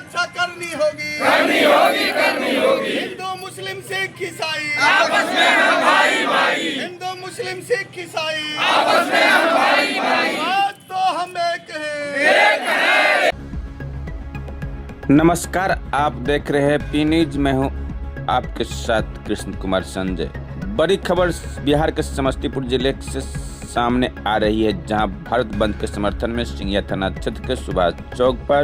रक्षा करनी होगी, हिंदू मुस्लिम सिख ईसाई आपस में हम भाई भाई, हिंदू मुस्लिम सिख ईसाई आपस में हम भाई भाई, आज तो हम एक हैं। नमस्कार, आप देख रहे हैं पी न्यूज। मैं हूं आपके साथ कृष्ण कुमार संजय। बड़ी खबर बिहार के समस्तीपुर जिले से सामने आ रही है, जहां भारत बंद के समर्थन में सिंघिया थाना क्षेत्र के सुभाष चौक पर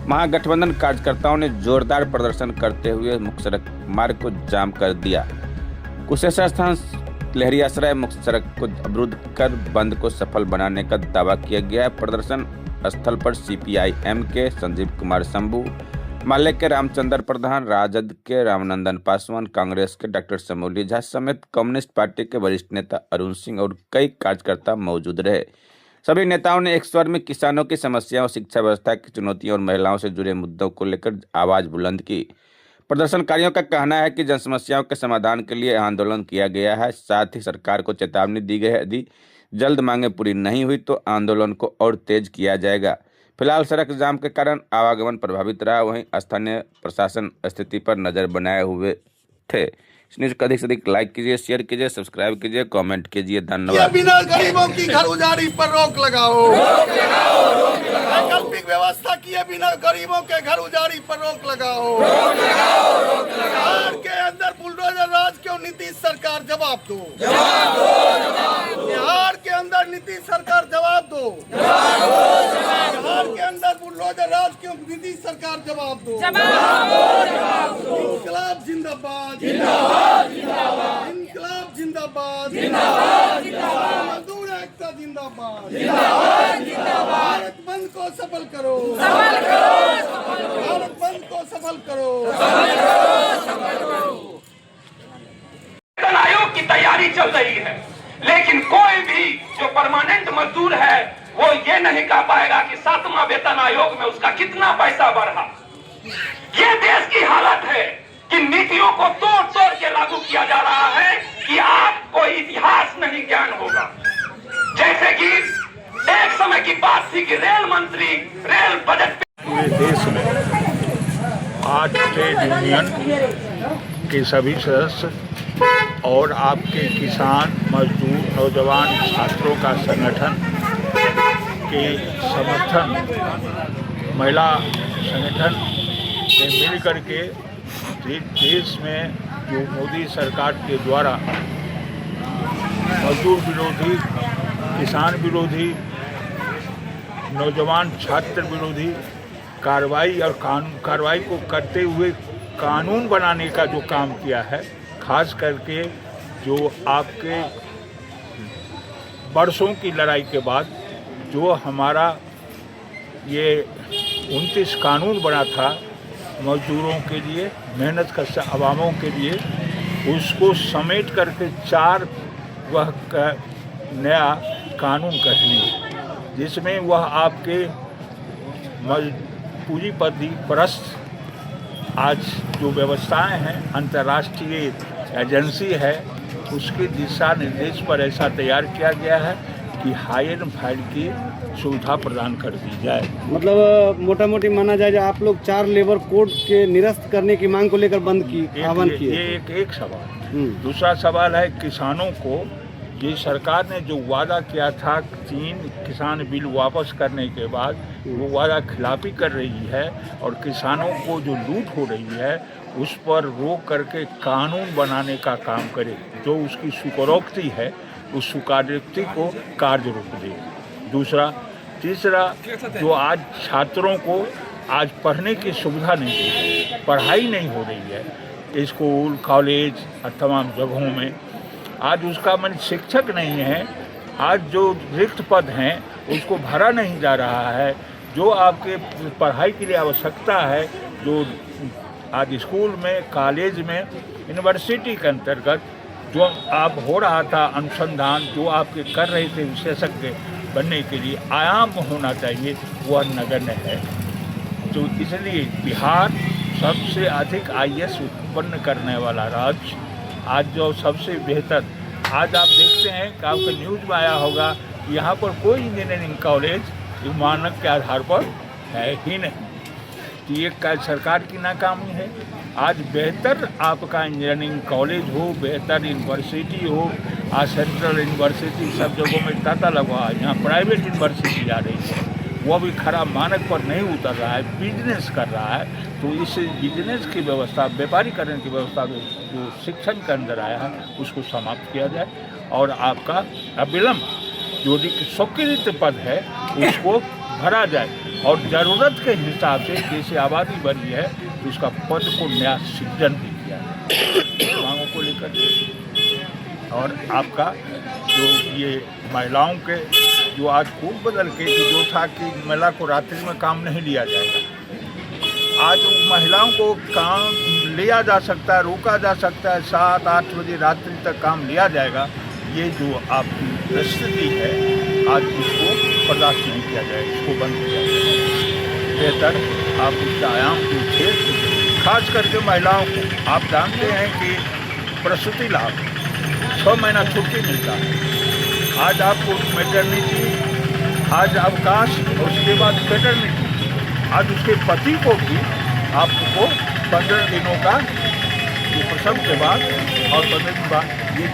महागठबंधन कार्यकर्ताओं ने जोरदार प्रदर्शन करते हुए मुख्य सड़क मार्ग को जाम कर दिया। कुशेश्वर स्थान लहरी आश्रय मुख्य सड़क को अवरुद्ध कर बंद को सफल बनाने का दावा किया गया है। प्रदर्शन स्थल पर CPIM के संजीव कुमार शंभू, माले के रामचंद्र प्रधान, राजद के रामनंदन पासवान, कांग्रेस के डॉक्टर समौली झा समेत कम्युनिस्ट पार्टी के वरिष्ठ नेता अरुण सिंह और कई कार्यकर्ता मौजूद रहे। सभी नेताओं ने एक स्वर में किसानों की समस्याओं, शिक्षा व्यवस्था की चुनौतियों और महिलाओं से जुड़े मुद्दों को लेकर आवाज बुलंद की। प्रदर्शनकारियों का कहना है कि जन समस्याओं के समाधान के लिए आंदोलन किया गया है। साथ ही सरकार को चेतावनी दी गई है, यदि जल्द मांगे पूरी नहीं हुई तो आंदोलन को और तेज किया जाएगा। फिलहाल सड़क जाम के कारण आवागमन प्रभावित रहा। वहीं स्थानीय प्रशासन स्थिति पर नजर बनाए हुए थे। इस न्यूज को अधिक से अधिक लाइक कीजिए, शेयर कीजिए, सब्सक्राइब कीजिए, कमेंट कीजिए। धन्यवाद। बिना गरीबों की घर उजाड़ी पर रोक लगाओ, वैकल्पिक व्यवस्था किए बिना गरीबों के घर उजाड़ी पर रोक लगाओ। बिहार के अंदर बुलडोजर राज क्यों? नीतीश सरकार जवाब दो। बिहार के अंदर नीतीश सरकार जवाब दो। बिहार के अंदर बुलडोजर राज क्यों? नीतीश सरकार जवाब दो। इंकलाब जिंदाबाद, इंकलाब जिंदाबाद, मजदूर एकता जिंदाबाद। भारत बंद को सफल करो, भारत बंद को सफल करो। वेतन आयोग की तैयारी चल रही है, लेकिन कोई भी जो परमानेंट मजदूर है वो ये नहीं कह पाएगा कि 7वां वेतन आयोग में उसका कितना पैसा बढ़ा। ये देश की हालत है कि नीतियों को तोड़ तोड़ के लागू किया जा रहा है कि आपको इतिहास नहीं ज्ञान होगा। जैसे कि एक समय की बात थी कि रेल मंत्री रेल बजट पूरे देश में आज ट्रेड यूनियन के सभी सदस्य और आपके किसान, मजदूर, नौजवान, छात्रों का संगठन के समर्थन, महिला संगठन ने मिल करके देश में जो मोदी सरकार के द्वारा मजदूर विरोधी, किसान विरोधी, नौजवान छात्र विरोधी कार्रवाई और कार्रवाई को करते हुए कानून बनाने का जो काम किया है, खास करके जो आपके बरसों की लड़ाई के बाद जो हमारा ये 29 कानून बना था मजदूरों के लिए, मेहनत कश अवामों के लिए, उसको समेट करके 4 वह नया कानून कसनी, जिसमें वह आपके पूंजीपति परस्त आज जो व्यवस्थाएं हैं, अंतर्राष्ट्रीय एजेंसी है, उसके दिशा निर्देश पर ऐसा तैयार किया गया है कि हायर फायर की सुविधा प्रदान कर दी जाए। मतलब मोटा मोटी माना जाए, आप लोग 4 लेबर कोड के निरस्त करने की मांग को लेकर बंद की आह्वान किए। ये एक सवाल। दूसरा सवाल है किसानों को, ये सरकार ने जो वादा किया था 3 किसान बिल वापस करने के बाद वो वादा खिलाफी कर रही है और किसानों को जो लूट हो रही है उस पर रोक करके कानून बनाने का काम करे, जो उसकी स्वीकारोक्ति है उस स्वीकारोक्ति को कार्य रूप दे। तीसरा जो आज छात्रों को आज पढ़ने की सुविधा नहीं है, पढ़ाई नहीं हो रही है स्कूल, कॉलेज और तमाम जगहों में, आज उसका मन शिक्षक नहीं है। आज जो रिक्त पद हैं उसको भरा नहीं जा रहा है। जो आपके पढ़ाई के लिए आवश्यकता है, जो आज स्कूल में, कॉलेज में, यूनिवर्सिटी के अंतर्गत जो आप हो रहा था अनुसंधान, जो आपके कर रहे थे विशेषज्ञ बनने के लिए आयाम होना चाहिए, वह नगण्य है। तो इसलिए बिहार सबसे अधिक IAS उत्पन्न करने वाला राज्य, आज जो सबसे बेहतर, आज आप देखते हैं कि आपके न्यूज़ में आया होगा कि यहाँ पर कोई इंजीनियरिंग कॉलेज मानक के आधार पर है ही नहीं। तो ये क्या सरकार की नाकामी है? आज बेहतर आपका इंजीनियरिंग कॉलेज हो, बेहतर यूनिवर्सिटी हो, आज सेंट्रल यूनिवर्सिटी सब जगहों में तांता लगा है। यहाँ प्राइवेट यूनिवर्सिटी आ रही है, वो भी खराब मानक पर नहीं उतर रहा है, बिजनेस कर रहा है। तो इस बिजनेस की व्यवस्था, व्यापारीकरण की व्यवस्था जो शिक्षण के अंदर आया है उसको समाप्त किया जाए और आपका अविलंब जो स्वीकृत पद है उसको भरा जाए और ज़रूरत के हिसाब से जैसे आबादी बढ़ी है तो उसका पद को नया सृजन भी किया जाए मांगों को लेकर। और आपका जो ये महिलाओं के जो आज खूब बदल के जो था कि महिला को रात्रि में काम नहीं लिया जाएगा, आज महिलाओं को काम लिया जा सकता है, रोका जा सकता है, 7-8 बजे रात्रि तक काम लिया जाएगा। ये जो आपकी परिस्थिति है आज इसको बर्दाश्त नहीं किया जाए, इसको बंद किया जाए। बेहतर आप उसका आयाम को क्षेत्र खास करके महिलाओं को आप जानते हैं कि प्रसूति लाभ 6 महीना छुट्टी मिलता है। आज आपको मैटरनिटी, आज अवकाश और उसके बाद पैटर्निटी, आज उसके पति को भी आपको 15 दिनों का ये प्रसव के बाद और 15 दिन बाद ये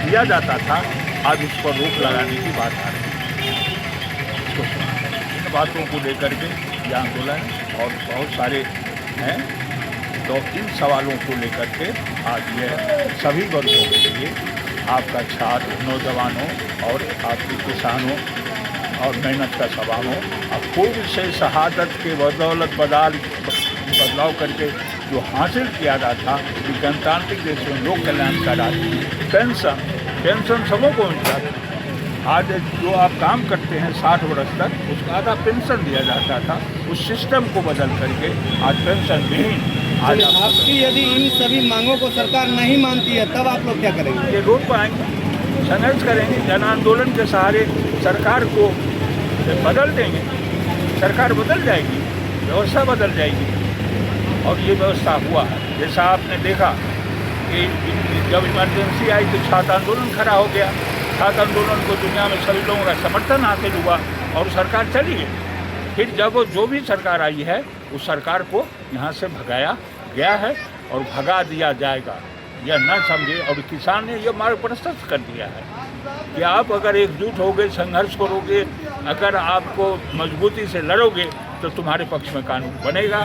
दिया जाता था। आज उस पर रोक लगाने की बात आ रही है। इन बातों को लेकर के ये आंदोलन और बहुत सारे हैं, तो इन सवालों को लेकर के आज यह सभी वर्गों के लिए आपका छात्र, नौजवानों और आपके किसानों और मेहनत का सवाल हो। अब पूर्व से शहादत के बदौलत बदलाव करके जो हासिल किया गया था कि गणतांत्रिक देश में लोक कल्याण का राज पेंशन सबों को मिलता था। आज जो आप काम करते हैं 60 वर्ष तक उसका आधा पेंशन दिया जाता था। उस सिस्टम को बदल करके आज पेंशन नहीं। आज आपकी यदि इन सभी मांगों को सरकार नहीं मानती है तब आप लोग क्या करेंगे? ये रोड पर आएंगे, संघर्ष करेंगे, जन आंदोलन के सहारे सरकार को बदल देंगे। सरकार बदल जाएगी, व्यवस्था बदल जाएगी और ये व्यवस्था हुआ है। जैसा आपने देखा कि जब इमरजेंसी आई तो छात्र आंदोलन खड़ा हो गया। छात्र आंदोलन को दुनिया में सभी लोगों का समर्थन हासिल हुआ और सरकार चली गई। फिर जब जो भी सरकार आई है उस सरकार को यहाँ से भगाया गया है और भगा दिया जाएगा, यह न समझे। और किसान ने यह मार्ग प्रशस्त कर दिया है कि आप अगर एकजुट होगे, संघर्ष करोगे, अगर आपको मजबूती से लड़ोगे तो तुम्हारे पक्ष में कानून बनेगा।